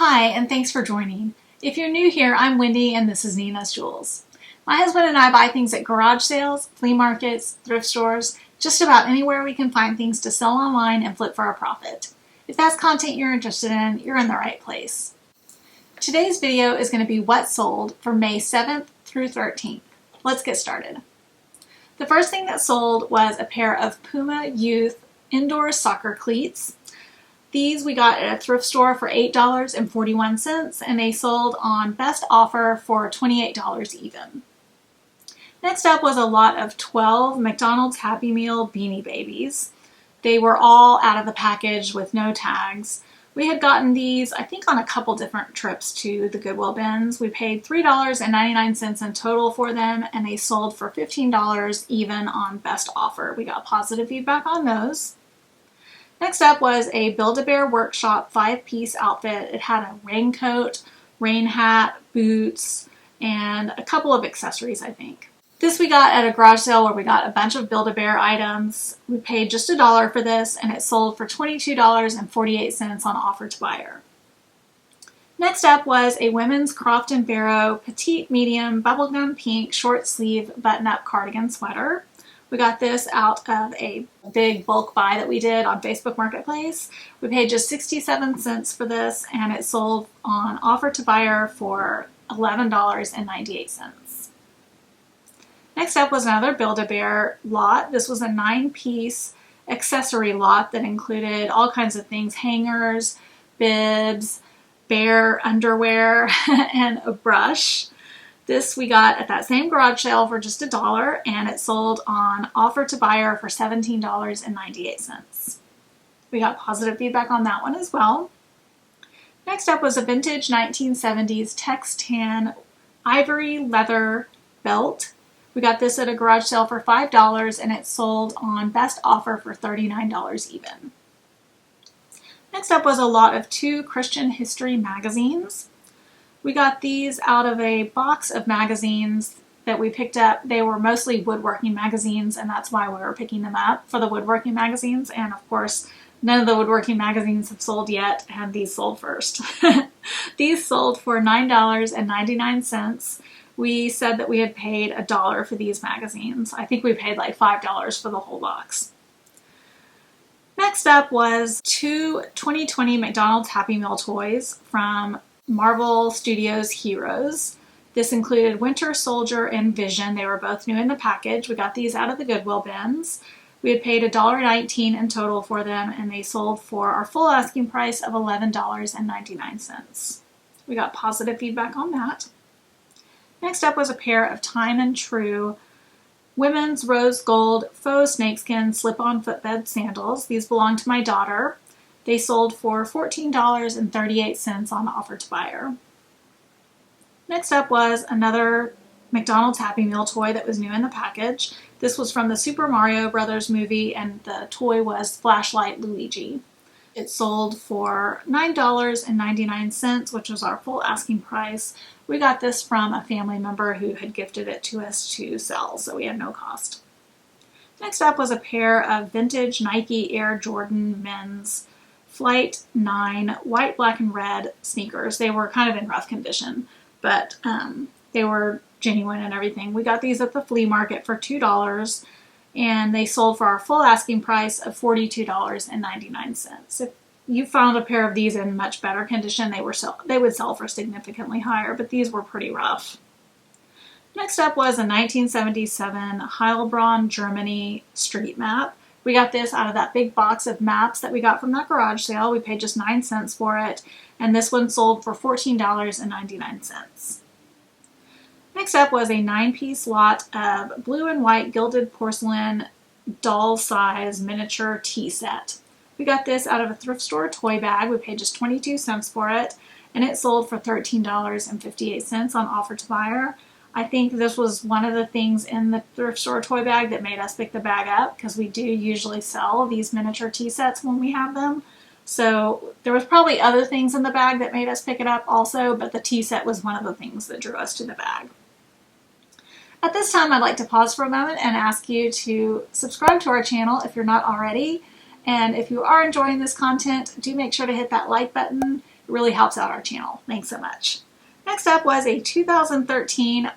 Hi, and thanks for joining. If you're new here, I'm Wendy, and this is Nina's Jewels. My husband and I buy things at garage sales, flea markets, thrift stores, just about anywhere we can find things to sell online and flip for a profit. If that's content you're interested in, you're in the right place. Today's video is going to be what sold for May 7th through 13th. Let's get started. The first thing that sold was a pair of Puma Youth indoor soccer cleats. These we got at a thrift store for $8.41, and they sold on best offer for $28 even. Next up was a lot of 12 McDonald's Happy Meal Beanie Babies. They were all out of the package with no tags. We had gotten these, I think, on a couple different trips to the Goodwill bins. We paid $3.99 in total for them, and they sold for $15 even on best offer. We got positive feedback on those. Next up was a Build-A-Bear Workshop 5-piece outfit. It had a raincoat, rain hat, boots, and a couple of accessories, I think. This we got at a garage sale where we got a bunch of Build-A-Bear items. We paid just $1 for this, and it sold for $22.48 on offer to buyer. Next up was a women's Croft & Barrow petite medium bubblegum pink short sleeve button-up cardigan sweater. We got this out of a big bulk buy that we did on Facebook Marketplace. We paid just 67 cents for this, and it sold on offer to buyer for $11.98. Next up was another Build-A-Bear lot. This was a 9-piece accessory lot that included all kinds of things: hangers, bibs, bear underwear, and a brush. This we got at that same garage sale for just $1, and it sold on offer to buyer for $17.98. We got positive feedback on that one as well. Next up was a vintage 1970s Tex Tan ivory leather belt. We got this at a garage sale for $5, and it sold on best offer for $39 even. Next up was a lot of 2 Christian history magazines. We got these out of a box of magazines that we picked up. They were mostly woodworking magazines, and that's why we were picking them up, for the woodworking magazines. And of course, none of the woodworking magazines have sold yet, and these sold first. These sold for $9.99. We said that we had paid $1 for these magazines. I think we paid like $5 for the whole box. Next up was 2 2020 McDonald's Happy Meal toys from Marvel Studios Heroes. This included Winter Soldier and Vision. They were both new in the package. We got these out of the Goodwill bins. We had paid $1.19 in total for them, and they sold for our full asking price of $11.99. We got positive feedback on that. Next up was a pair of Time and True women's rose gold faux snakeskin slip-on footbed sandals. These belong to my daughter. They sold for $14.38 on offer to buyer. Next up was another McDonald's Happy Meal toy that was new in the package. This was from the Super Mario Brothers movie, and the toy was Flashlight Luigi. It sold for $9.99, which was our full asking price. We got this from a family member who had gifted it to us to sell, so we had no cost. Next up was a pair of vintage Nike Air Jordan men's Flight 9 white, black, and red sneakers. They were kind of in rough condition, but they were genuine and everything. We got these at the flea market for $2, and they sold for our full asking price of $42.99. If you found a pair of these in much better condition, they would sell for significantly higher, but these were pretty rough. Next up was a 1977 Heilbronn, Germany street map. We got this out of that big box of maps that we got from that garage sale. We paid just 9 cents for it, and this one sold for $14.99. Next up was a 9-piece lot of blue and white gilded porcelain doll size miniature tea set. We got this out of a thrift store toy bag. We paid just 22 cents for it, and it sold for $13.58 on offer to buyer. I think this was one of the things in the thrift store toy bag that made us pick the bag up, because we do usually sell these miniature tea sets when we have them. So there was probably other things in the bag that made us pick it up also, but the tea set was one of the things that drew us to the bag. At this time, I'd like to pause for a moment and ask you to subscribe to our channel if you're not already. And if you are enjoying this content, do make sure to hit that like button. It really helps out our channel. Thanks so much. Next up was a 2013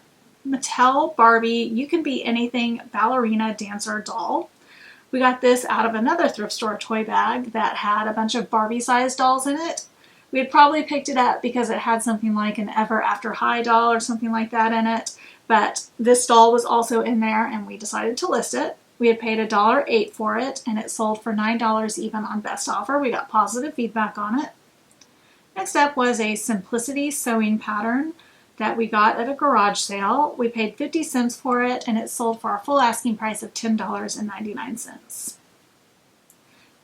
Mattel Barbie You Can Be Anything ballerina dancer doll. We got this out of another thrift store toy bag that had a bunch of Barbie-sized dolls in it. We had probably picked it up because it had something like an Ever After High doll or something like that in it, but this doll was also in there and we decided to list it. We had paid $1.08 for it and it sold for $9 even on best offer. We got positive feedback on it. Next up was a Simplicity sewing pattern that we got at a garage sale. We paid 50 cents for it and it sold for our full asking price of $10.99.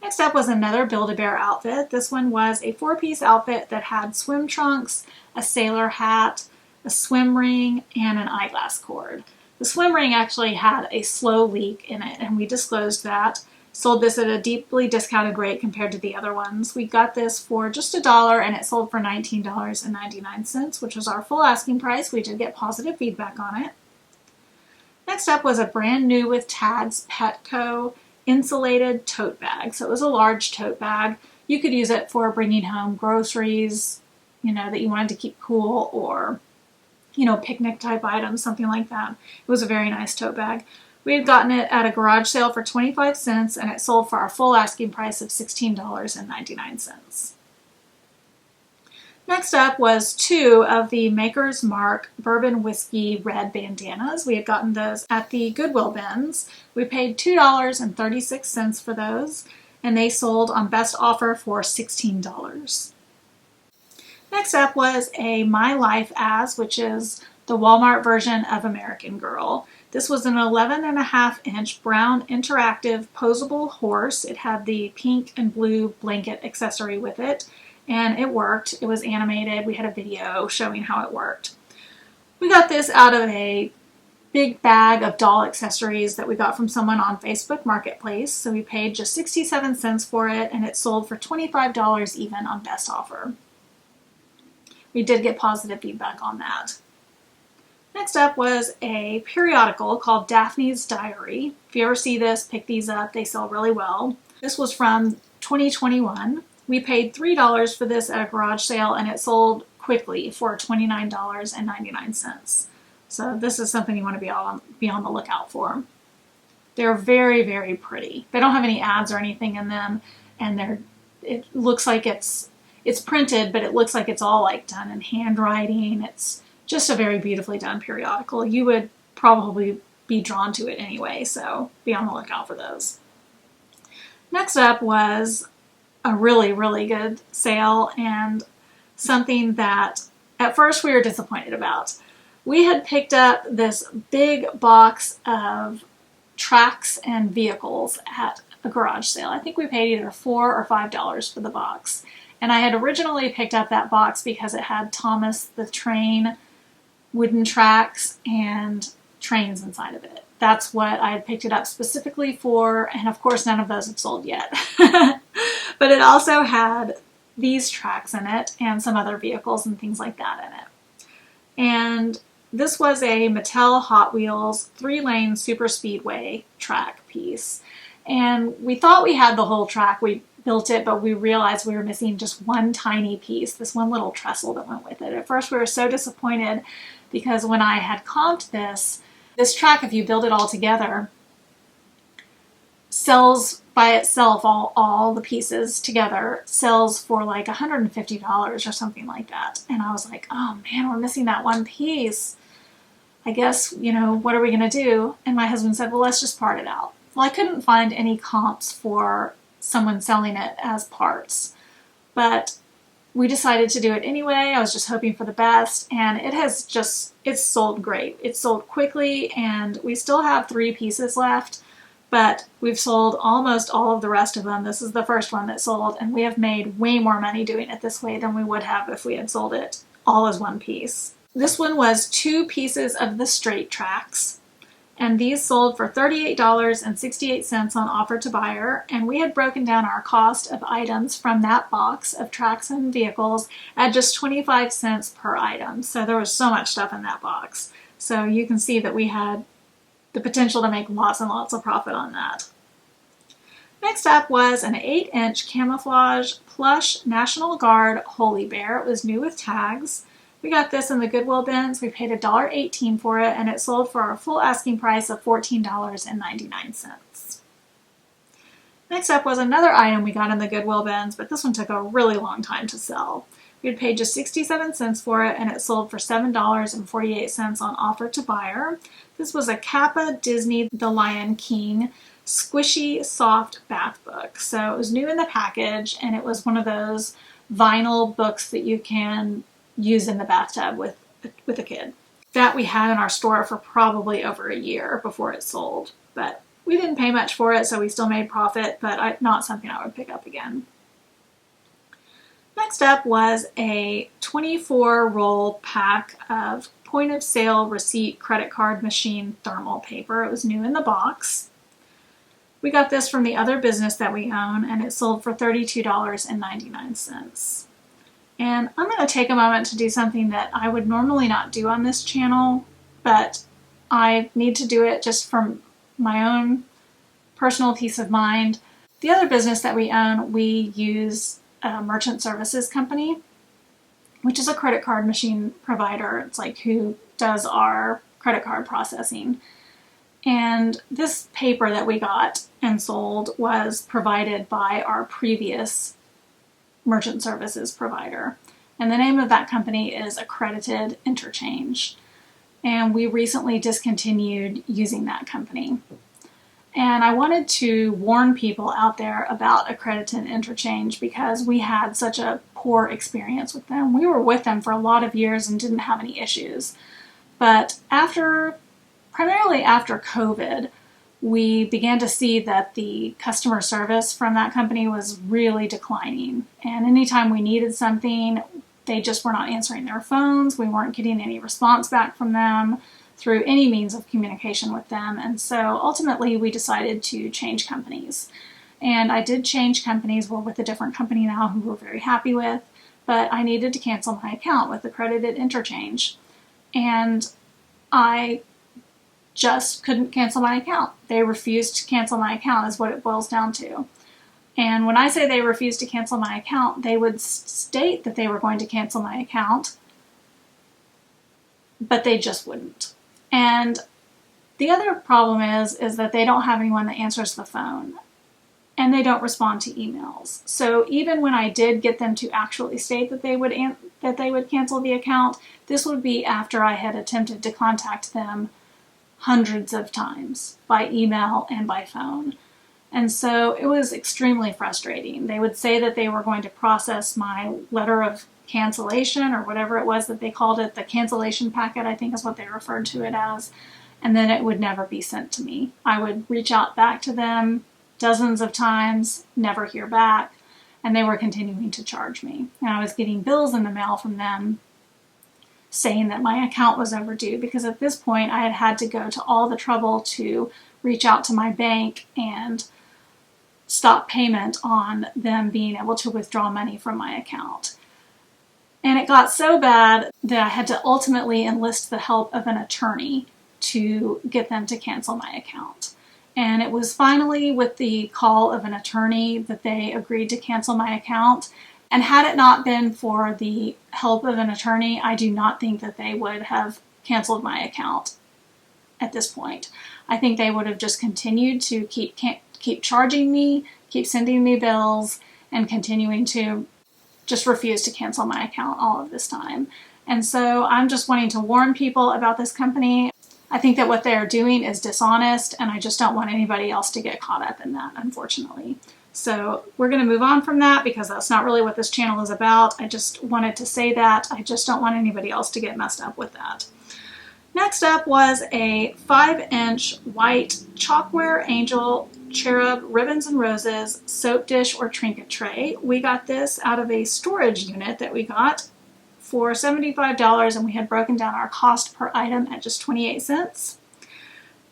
Next up was another Build-A-Bear outfit. This one was a 4-piece outfit that had swim trunks, a sailor hat, a swim ring, and an eyeglass cord. The swim ring actually had a slow leak in it and we disclosed that. Sold this at a deeply discounted rate compared to the other ones. We got this for just $1 and it sold for $19.99, which was our full asking price. We did get positive feedback on it. Next up was a brand new with tags Petco insulated tote bag. So it was a large tote bag. You could use it for bringing home groceries, that you wanted to keep cool, or, picnic type items, something like that. It was a very nice tote bag. We had gotten it at a garage sale for 25 cents and it sold for our full asking price of $16.99. Next up was 2 of the Maker's Mark Bourbon Whiskey red bandanas. We had gotten those at the Goodwill bins. We paid $2.36 for those and they sold on best offer for $16. Next up was a My Life As, which is the Walmart version of American Girl. This was an 11.5-inch brown interactive posable horse. It had the pink and blue blanket accessory with it, and it worked. It was animated. We had a video showing how it worked. We got this out of a big bag of doll accessories that we got from someone on Facebook Marketplace. So we paid just 67 cents for it, and it sold for $25 even on best offer. We did get positive feedback on that. Next up was a periodical called Daphne's Diary. If you ever see this, pick these up. They sell really well. This was from 2021. We paid $3 for this at a garage sale and it sold quickly for $29.99. So this is something you want to be on the lookout for. They're very, very pretty. They don't have any ads or anything in them, and it looks like it's printed, but it looks like it's all like done in handwriting. It's just a very beautifully done periodical. You would probably be drawn to it anyway, so be on the lookout for those. Next up was a really, really good sale and something that at first we were disappointed about. We had picked up this big box of tracks and vehicles at a garage sale. I think we paid either $4 or $5 for the box. And I had originally picked up that box because it had Thomas the Train wooden tracks and trains inside of it. That's what I had picked it up specifically for, and of course none of those have sold yet. But it also had these tracks in it and some other vehicles and things like that in it. And this was a Mattel Hot Wheels 3-lane super speedway track piece. And we thought we had the whole track. We built it, but we realized we were missing just one tiny piece, this one little trestle that went with it. At first we were so disappointed because when I had comped this track, if you build it all together, sells by itself, all the pieces together, sells for like $150 or something like that. And I was like, oh man, we're missing that one piece. I guess, what are we going to do? And my husband said, well, let's just part it out. Well, I couldn't find any comps for someone selling it as parts, but we decided to do it anyway. I was just hoping for the best, and it's sold great. It sold quickly, and we still have 3 pieces left, but we've sold almost all of the rest of them. This is the first one that sold, and we have made way more money doing it this way than we would have if we had sold it all as one piece. This one was 2 pieces of the straight tracks, and these sold for $38.68 on offer to buyer, and we had broken down our cost of items from that box of tracks and vehicles at just 25 cents per item. So there was so much stuff in that box. So you can see that we had the potential to make lots and lots of profit on that. Next up was an 8-inch camouflage plush National Guard Holy Bear. It was new with tags. We got this in the Goodwill bins. We paid $1.18 for it, and it sold for our full asking price of $14.99. Next up was another item we got in the Goodwill bins, but this one took a really long time to sell. We had paid just 67 cents for it, and it sold for $7.48 on offer to buyer. This was a Kappa Disney The Lion King squishy soft bath book. So it was new in the package, and it was one of those vinyl books that you can use in the bathtub with a kid. That we had in our store for probably over a year before it sold, but we didn't pay much for it, so we still made profit, but not something I would pick up again. Next up was a 24-roll pack of point-of-sale receipt credit card machine thermal paper. It was new in the box. We got this from the other business that we own, and it sold for $32.99. And I'm going to take a moment to do something that I would normally not do on this channel, but I need to do it just from my own personal peace of mind. The other business that we own, we use a merchant services company, which is a credit card machine provider. It's like who does our credit card processing. And this paper that we got and sold was provided by our previous merchant services provider. And the name of that company is Accredited Interchange. And we recently discontinued using that company. And I wanted to warn people out there about Accredited Interchange because we had such a poor experience with them. We were with them for a lot of years and didn't have any issues. But primarily after COVID, we began to see that the customer service from that company was really declining. And anytime we needed something, they just were not answering their phones. We weren't getting any response back from them through any means of communication with them. And so ultimately we decided to change companies. And I did change companies. We're with a different company now who we're very happy with, but I needed to cancel my account with Accredited Interchange. And I just couldn't cancel my account. They refused to cancel my account is what it boils down to. And when I say they refused to cancel my account, they would state that they were going to cancel my account, but they just wouldn't. And the other problem is that they don't have anyone that answers the phone, and they don't respond to emails. So even when I did get them to actually state that they would cancel the account, this would be after I had attempted to contact them hundreds of times by email and by phone. And so it was extremely frustrating. They would say that they were going to process my letter of cancellation or whatever it was that they called it, the cancellation packet, I think is what they referred to it as, and then it would never be sent to me. I would reach out back to them dozens of times, never hear back, and they were continuing to charge me. And I was getting bills in the mail from them saying that my account was overdue because at this point I had to go to all the trouble to reach out to my bank and stop payment on them being able to withdraw money from my account. And it got so bad that I had to ultimately enlist the help of an attorney to get them to cancel my account. And it was finally with the call of an attorney that they agreed to cancel my account. And had it not been for the help of an attorney, I do not think that they would have canceled my account at this point. I think they would have just continued to keep charging me, keep sending me bills, and continuing to just refuse to cancel my account all of this time. And so I'm just wanting to warn people about this company. I think that what they're doing is dishonest, and I just don't want anybody else to get caught up in that, unfortunately. So we're going to move on from that because that's not really what this channel is about. I just wanted to say that. I just don't want anybody else to get messed up with that. Next up was a 5-inch white chalkware angel cherub ribbons and roses soap dish or trinket tray. We got this out of a storage unit that we got for $75, and we had broken down our cost per item at just 28 cents.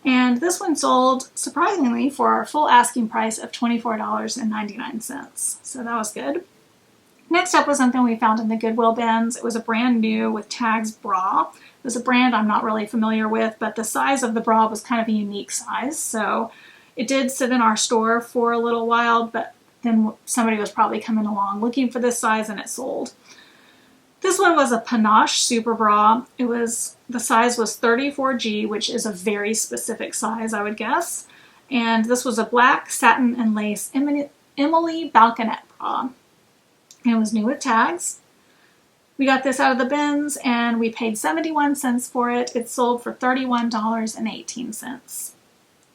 And this one sold, surprisingly, for our full asking price of $24.99. So that was good. Next up was something we found in the Goodwill bins. It was a brand new with tags bra. It was a brand I'm not really familiar with, but the size of the bra was kind of a unique size. So It did sit in our store for a little while, but then somebody was probably coming along looking for this size and it sold. This one was a panache super bra. The size was 34G, which is a very specific size, I would guess. And this was a black satin and lace Emily balconette bra. It was new with tags. We got this out of the bins and we paid 71 cents for it. It sold for $31.18.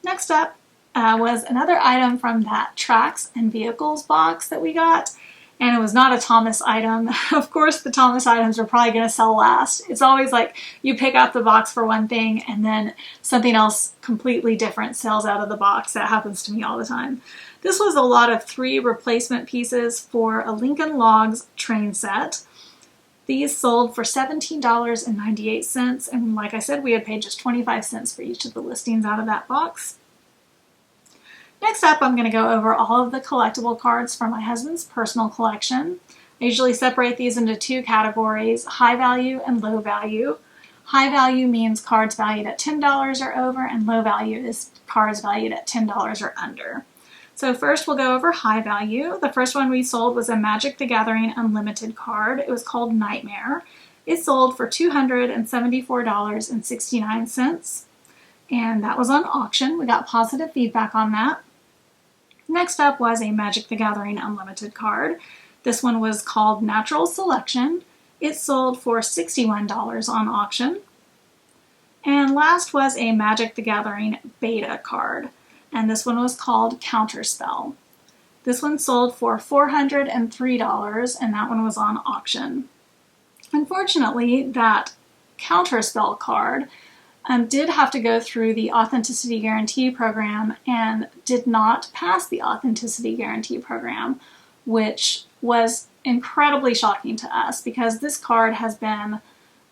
Next up was another item from that Tracks and Vehicles box that we got. And it was not a Thomas item. Of course, the Thomas items are probably going to sell last. It's always like you pick out the box for one thing and then something else completely different sells out of the box. That happens to me all the time. This was a lot of 3 replacement pieces for a Lincoln Logs train set. These sold for $17.98. And like I said, we had paid just 25 cents for each of the listings out of that box. Next up, I'm going to go over all of the collectible cards from my husband's personal collection. I usually separate these into 2 categories, high value and low value. High value means cards valued at $10 or over, and low value is cards valued at $10 or under. So first we'll go over high value. The first one we sold was a Magic the Gathering Unlimited card. It was called Nightmare. It sold for $274.69. And that was on auction. We got positive feedback on that. Next up was a Magic the Gathering Unlimited card. This one was called Natural Selection. It sold for $61 on auction. And last was a Magic the Gathering Beta card. And this one was called Counterspell. This one sold for $403 and that one was on auction. Unfortunately, that Counterspell card did have to go through the Authenticity Guarantee program and did not pass the Authenticity Guarantee program, which was incredibly shocking to us because this card has been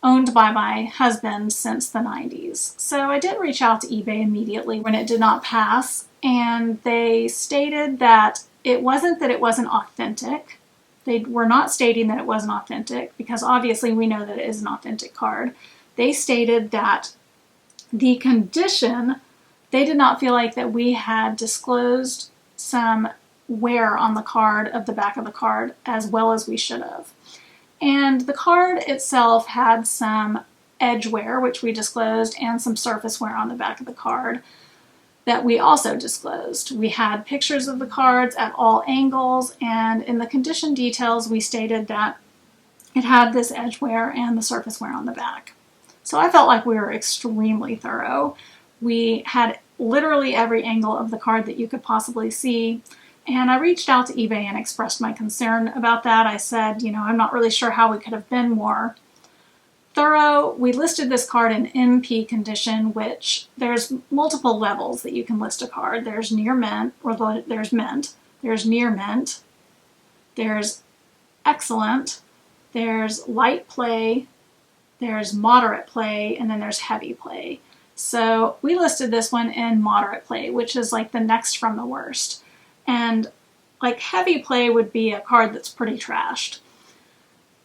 owned by my husband since the 90s. So I did reach out to eBay immediately when it did not pass, and they stated that it wasn't authentic. They were not stating that it wasn't authentic because obviously we know that it is an authentic card. They stated that the condition, they did not feel like that we had disclosed some wear on the card of the back of the card as well as we should have. And the card itself had some edge wear, which we disclosed, and some surface wear on the back of the card that we also disclosed. We had pictures of the cards at all angles, and in the condition details we stated that it had this edge wear and the surface wear on the back. So I felt like we were extremely thorough. We had literally every angle of the card that you could possibly see. And I reached out to eBay and expressed my concern about that. I said, I'm not really sure how we could have been more thorough. We listed this card in MP condition, which there's multiple levels that you can list a card. There's near mint, or there's mint. There's near mint. There's excellent. There's light play. There's moderate play, and then there's heavy play. So we listed this one in moderate play, which is like the next from the worst. And like heavy play would be a card that's pretty trashed.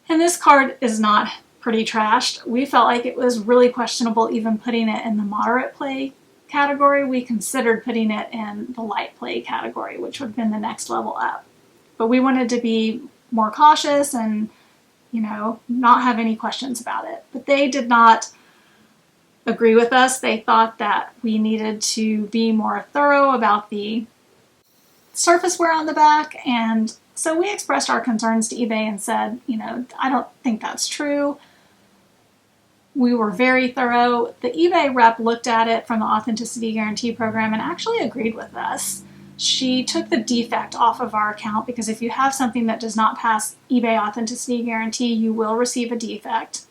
And this card is not pretty trashed. We felt like it was really questionable even putting it in the moderate play category. We considered putting it in the light play category, which would have been the next level up. But we wanted to be more cautious and not have any questions about it. But they did not agree with us. They thought that we needed to be more thorough about the surface wear on the back. And so we expressed our concerns to eBay and said, I don't think that's true. We were very thorough. The eBay rep looked at it from the Authenticity Guarantee program and actually agreed with us. She took the defect off of our account because if you have something that does not pass eBay Authenticity Guarantee, you will receive a defect.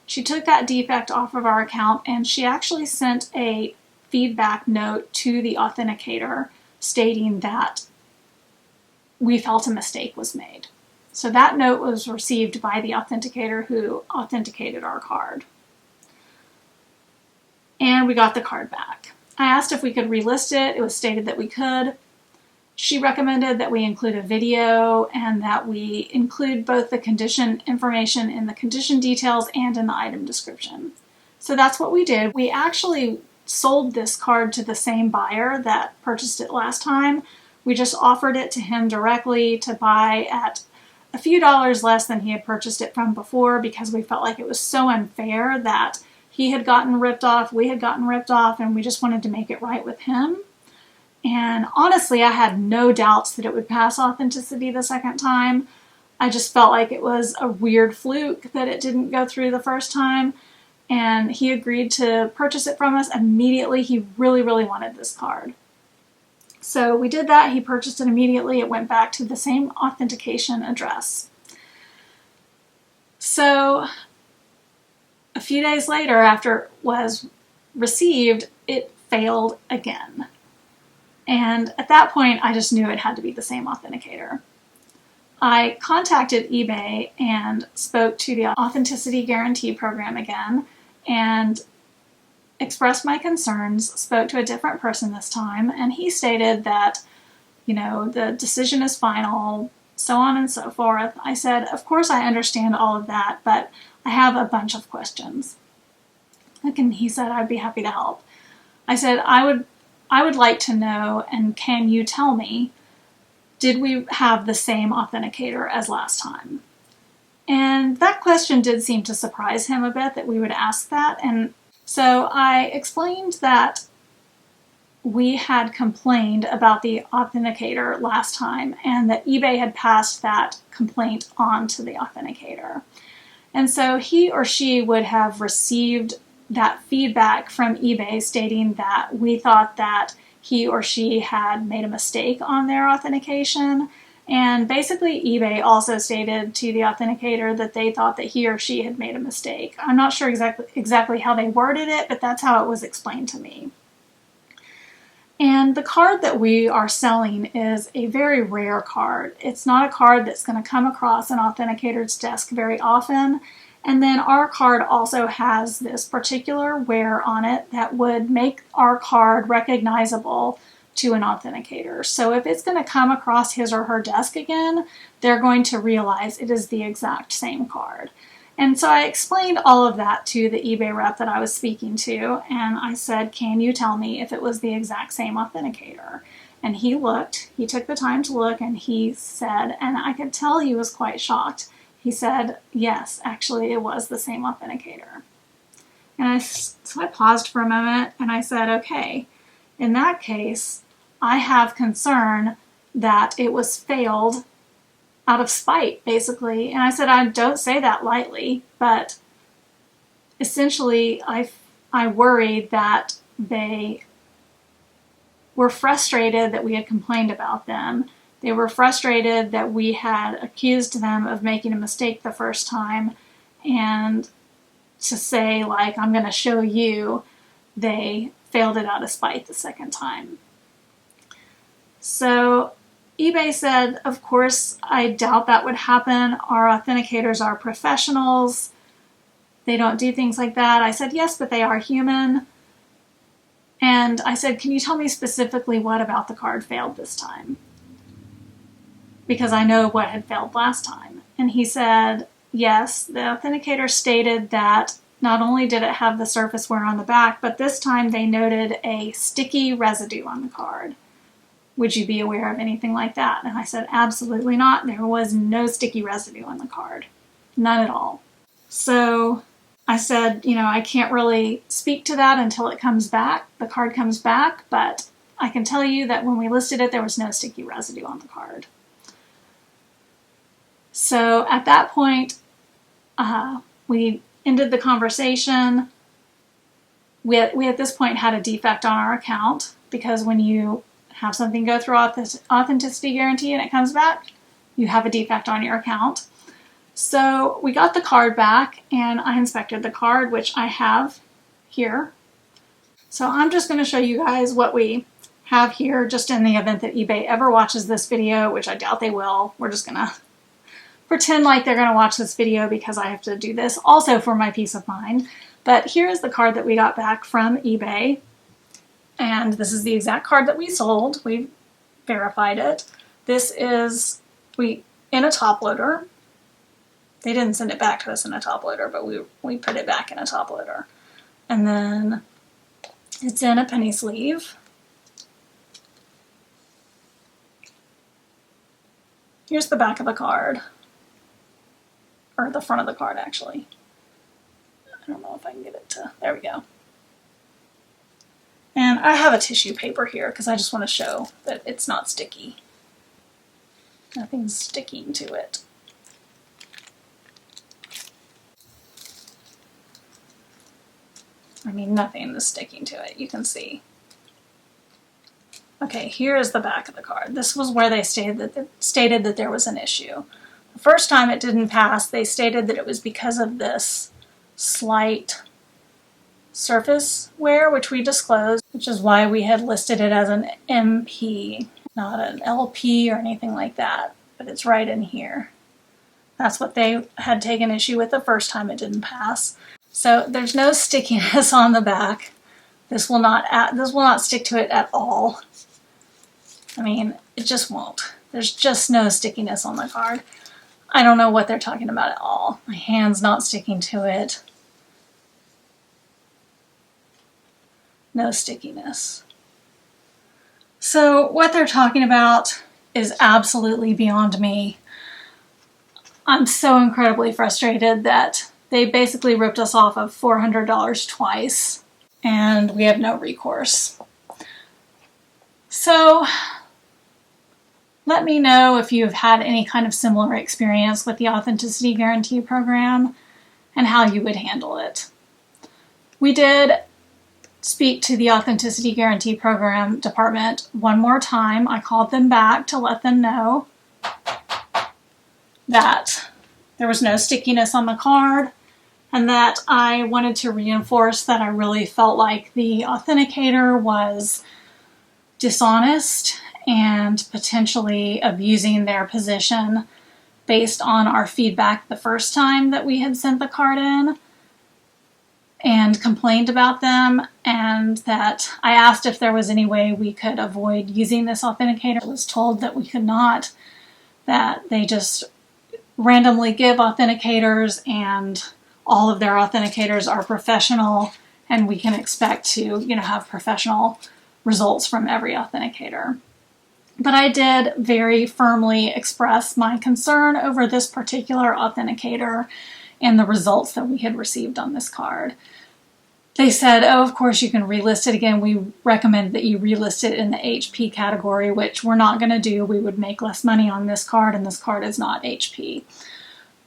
She took that defect off of our account and she actually sent a feedback note to the authenticator stating that we felt a mistake was made. So that note was received by the authenticator who authenticated our card. And we got the card back. I asked if we could relist it. It was stated that we could. She recommended that we include a video and that we include both the condition information in the condition details and in the item description. So that's what we did. We actually sold this card to the same buyer that purchased it last time. We just offered it to him directly to buy at a few dollars less than he had purchased it from before, because we felt like it was so unfair that he had gotten ripped off, we had gotten ripped off, and we just wanted to make it right with him. And honestly, I had no doubts that it would pass authenticity the second time. I just felt like it was a weird fluke that it didn't go through the first time. And he agreed to purchase it from us immediately. He really, really wanted this card. So we did that. He purchased it immediately. It went back to the same authentication address. So a few days later, after it was received, it failed again. And at that point, I just knew it had to be the same authenticator. I contacted eBay and spoke to the Authenticity Guarantee Program again and expressed my concerns, spoke to a different person this time, and he stated that, you know, the decision is final, so on and so forth. I said, of course I understand all of that, but I have a bunch of questions. And he said, I'd be happy to help. I said, I would like to know, and can you tell me, did we have the same authenticator as last time? And that question did seem to surprise him a bit, that we would ask that. And so I explained that we had complained about the authenticator last time, and that eBay had passed that complaint on to the authenticator. And so he or she would have received that feedback from eBay stating that we thought that he or she had made a mistake on their authentication. And basically eBay also stated to the authenticator that they thought that he or she had made a mistake. I'm not sure exactly how they worded it, but that's how it was explained to me. And the card that we are selling is a very rare card. It's not a card that's going to come across an authenticator's desk very often. And then our card also has this particular wear on it that would make our card recognizable to an authenticator. So if it's going to come across his or her desk again, they're going to realize it is the exact same card. And so I explained all of that to the eBay rep that I was speaking to, and I said, can you tell me if it was the exact same authenticator? And he looked, he took the time to look, and he said, and I could tell he was quite shocked, he said, yes, actually it was the same authenticator. And so I paused for a moment and I said, okay, in that case, I have concern that it was failed out of spite, basically. And I said, I don't say that lightly, but essentially I worried that they were frustrated that we had complained about them. They were frustrated that we had accused them of making a mistake the first time, and to say, like, I'm going to show you, they failed it out of spite the second time. So eBay said, of course, I doubt that would happen. Our authenticators are professionals. They don't do things like that. I said, yes, but they are human. And I said, can you tell me specifically what about the card failed this time? Because I know what had failed last time. And he said, yes, the authenticator stated that not only did it have the surface wear on the back, but this time they noted a sticky residue on the card. Would you be aware of anything like that? And I said, absolutely not. There was no sticky residue on the card. None at all. So I said, you know, I can't really speak to that until it comes back. The card comes back, but I can tell you that when we listed it, there was no sticky residue on the card. So at that point, we ended the conversation. We at this point had a defect on our account, because when you have something go through authenticity guarantee and it comes back, you have a defect on your account. So we got the card back and I inspected the card, which I have here. So I'm just going to show you guys what we have here, just in the event that eBay ever watches this video, which I doubt they will. We're just going to pretend like they're going to watch this video, because I have to do this also for my peace of mind. But here is the card that we got back from eBay. And this is the exact card that we sold. We verified it. This is in a top loader. They didn't send it back to us in a top loader, but we put it back in a top loader. And then It's in a penny sleeve. Here's the back of the card. Or the front of the card, actually. I don't know if I can get it to, there we go. And I have a tissue paper here because I just want to show that it's not sticky. Nothing's sticking to it. I mean, nothing is sticking to it, you can see. Okay, here is the back of the card. This was where they stated that there was an issue. The first time it didn't pass, they stated that it was because of this slight surface wear, which we disclosed, which is why we had listed it as an MP, not an LP or anything like that, but it's right in here. That's what they had taken issue with the first time it didn't pass. So there's no stickiness on the back. This will not stick to it at all. I mean, it just won't. There's just no stickiness on the card. I don't know what they're talking about at all. My hand's not sticking to it. No stickiness. So what they're talking about is absolutely beyond me. I'm so incredibly frustrated that they basically ripped us off of $400 twice, and we have no recourse. So let me know if you've had any kind of similar experience with the Authenticity Guarantee program and how you would handle it. We did speak to the Authenticity Guarantee program department one more time. I called them back to let them know that there was no stickiness on the card and that I wanted to reinforce that I really felt like the authenticator was dishonest and potentially abusing their position based on our feedback the first time that we had sent the card in and complained about them, and that I asked if there was any way we could avoid using this authenticator. I was told that we could not, that they just randomly give authenticators and all of their authenticators are professional and we can expect to, have professional results from every authenticator. But I did very firmly express my concern over this particular authenticator and the results that we had received on this card. They said, oh, of course you can relist it again. We recommend that you relist it in the HP category, which we're not going to do. We would make less money on this card, and this card is not HP.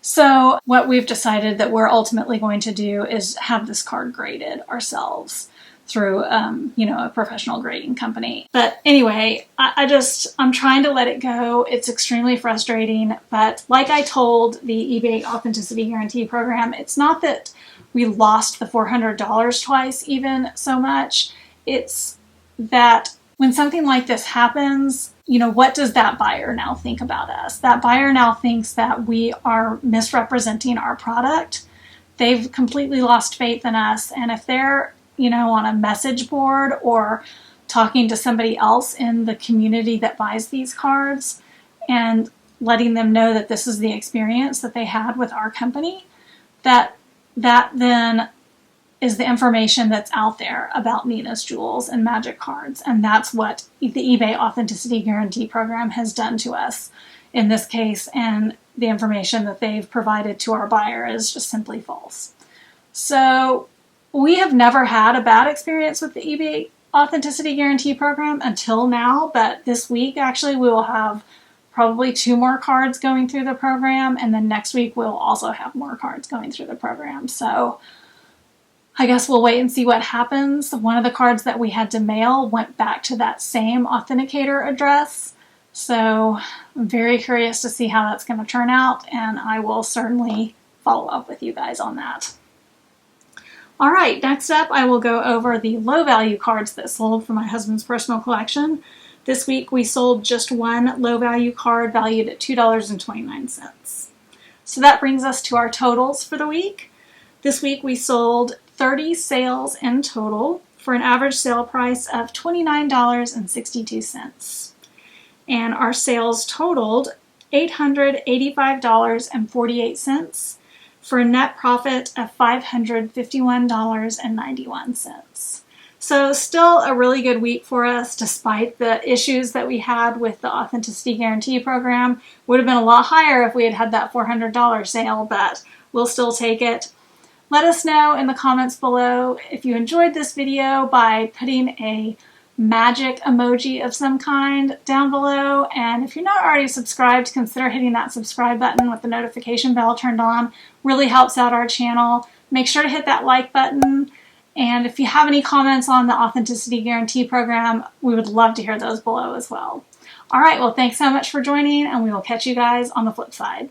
So what we've decided that we're ultimately going to do is have this card graded ourselves through, a professional grading company. But anyway, I'm trying to let it go. It's extremely frustrating. But like I told the eBay Authenticity Guarantee program, it's not that we lost the $400 twice even so much. It's that when something like this happens, what does that buyer now think about us? That buyer now thinks that we are misrepresenting our product. They've completely lost faith in us. And if they're, on a message board or talking to somebody else in the community that buys these cards and letting them know that this is the experience that they had with our company, that then is the information that's out there about Nina's Jewels and magic cards. And that's what the eBay Authenticity Guarantee program has done to us in this case. And the information that they've provided to our buyer is just simply false. So we have never had a bad experience with the eBay Authenticity Guarantee program until now. But this week, actually, we will have probably 2 more cards going through the program. And then next week, we'll also have more cards going through the program. So I guess we'll wait and see what happens. One of the cards that we had to mail went back to that same authenticator address. So I'm very curious to see how that's going to turn out, and I will certainly follow up with you guys on that. All right, next up I will go over the low value cards that sold for my husband's personal collection. This week we sold just one low value card valued at $2.29. So that brings us to our totals for the week. This week we sold 30 sales in total for an average sale price of $29.62. And our sales totaled $885.48 for a net profit of $551.91. So still a really good week for us, despite the issues that we had with the Authenticity Guarantee program. Would have been a lot higher if we had had that $400 sale, but we'll still take it. Let us know in the comments below if you enjoyed this video by putting a magic emoji of some kind down below. And if you're not already subscribed, consider hitting that subscribe button with the notification bell turned on. Really helps out our channel. Make sure to hit that like button. And if you have any comments on the Authenticity Guarantee program, we would love to hear those below as well. All right, well, thanks so much for joining, and we will catch you guys on the flip side.